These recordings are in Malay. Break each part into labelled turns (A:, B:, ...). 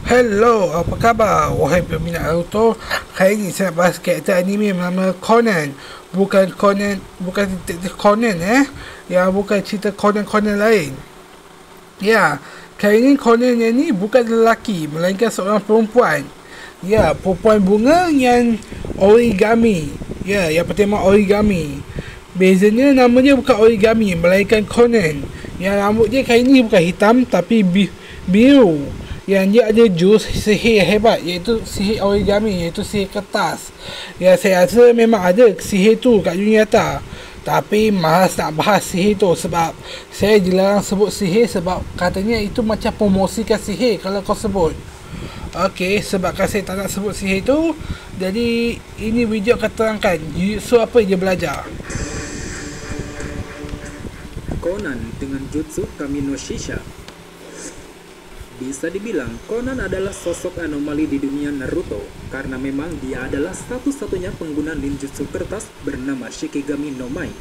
A: Hello, apa khabar? Wahai peminat Naruto. Kali ini saya bahas karakter anime bernama Conan. Bukan detektif Conan Ya, bukan cerita Conan lain. Ya, kali ini Conan yang ni bukan lelaki, melainkan seorang perempuan. Ya, perempuan bunga yang origami. Ya, yang bertema origami. Bezanya nama dia bukan origami, melainkan Conan. Yang rambut dia kali ini bukan hitam tapi biru. Yang dia ada jurus sihir yang hebat, iaitu sihir origami, iaitu sihir kertas. Ya, saya rasa memang ada sihir tu kat dunia nyata. Tapi malas nak bahas sihir tu sebab saya dilarang sebut sihir sebab katanya itu macam promosikan sihir kalau kau sebut. Okey, sebabkan saya tak nak sebut sihir tu, jadi ini video akan terangkan jutsu apa yang dia belajar.
B: Conan dengan jutsu Kami no Shisha. Bisa dibilang Conan adalah sosok anomali di dunia Naruto karena memang dia adalah satu-satunya pengguna ninjutsu kertas bernama Shikigami no Mai.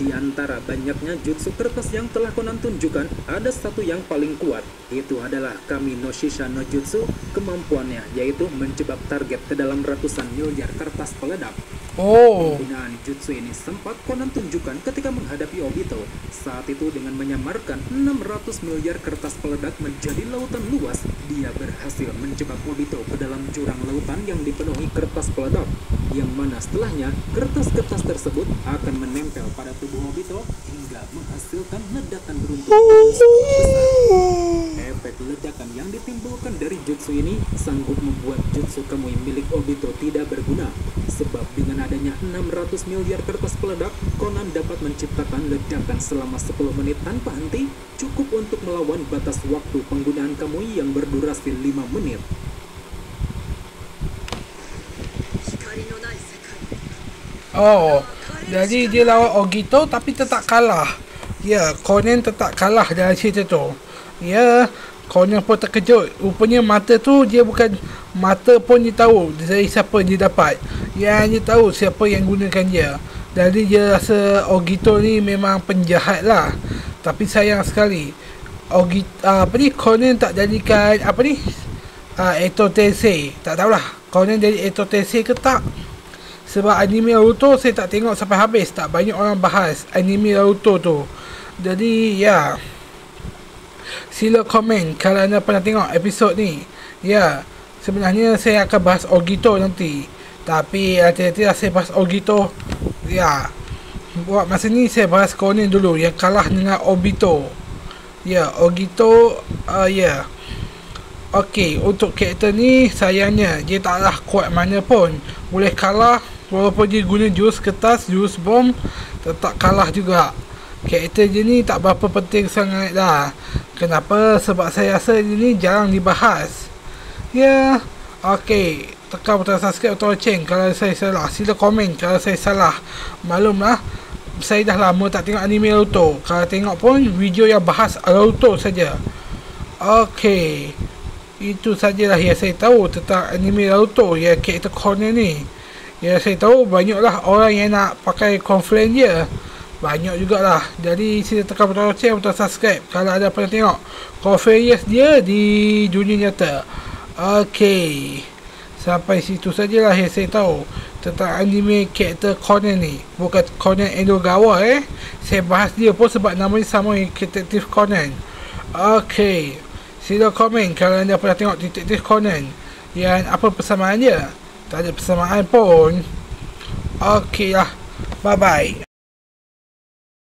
B: Di antara banyaknya jutsu kertas yang telah Conan tunjukkan, ada satu yang paling kuat, itu adalah Kami no Shisha no Jutsu. Kemampuannya yaitu menjebak target ke dalam ratusan miliar kertas peledak. Penggunaan jutsu ini sempat Conan tunjukkan ketika menghadapi Obito. Saat itu dengan menyamarkan 600 miliar kertas peledak menjadi lautan luas, dia berhasil menjebak Obito ke dalam jurang lautan yang dipenuhi kertas peledak, yang mana setelahnya kertas-kertas tersebut akan menempel pada tubuh Obito hingga menghasilkan ledakan beruntung besar. Efek ledakan yang ditimbulkan dari jutsu ini sanggup membuat jutsu Kamui milik Obito tidak berguna, sebab dengan adanya 600 miliar kertas peledak, Conan dapat menciptakan ledakan selama 10 menit tanpa henti, cukup untuk melawan batas waktu penggunaan Kamui yang berdurasi 5 menit.
A: Jadi dia lawan Obito tapi tetap kalah. Ya, Conan tetap kalah dalam cerita tu. Ya, Conan pun terkejut. Rupanya mata tu dia bukan mata pun dia tahu dari siapa dia dapat. Yang dia tahu siapa yang gunakan dia. Jadi dia rasa Obito ni memang penjahat lah. Tapi sayang sekali Conan tak jadikan Eto Tensei. Tak tahulah Conan jadi Eto Tensei ke tak. Sebab anime Naruto saya tak tengok sampai habis. Tak banyak orang bahas anime Naruto tu. Jadi ya, sila komen kalau anda pernah tengok episod ni. Ya, sebenarnya saya akan bahas Obito nanti, tapi hati-hati lah saya bahas Obito. Ya, buat masa ni saya bahas Conan dulu yang kalah dengan Obito. Ya, Obito. Ya. Okey, untuk karakter ni sayangnya dia taklah kuat mana pun. Boleh kalah walaupun dia guna jurus kertas, jurus bom, tetap kalah juga. Karakter dia ni tak berapa penting sangat lah. Kenapa? Sebab saya rasa dia ni jarang dibahas. Ya. Okey, tekan butang subscribe atau loceng kalau saya salah. Sila komen kalau saya salah. Maklumlah, saya dah lama tak tengok anime Naruto. Kalau tengok pun video yang bahas Naruto saja. Okey, itu sajalah yang saya tahu tentang anime Naruto, ya, karakter Conan ni. Ya, saya tahu banyaklah orang yang nak pakai komplain dia. Banyak jugalah. Jadi sila tekan butang loceng, butang subscribe kalau ada pernah tengok komplain dia di dunia nyata. Okey, sampai situ sajalah yang saya tahu tentang anime karakter Conan ni. Bukan Conan Edogawa saya bahas dia pun sebab namanya sama dengan Detektif Conan. Okey, sila komen kalau anda pernah tengok Detektif Conan. Yang apa persamaan dia? Tak ada persamaan pun. Okey lah, bye bye.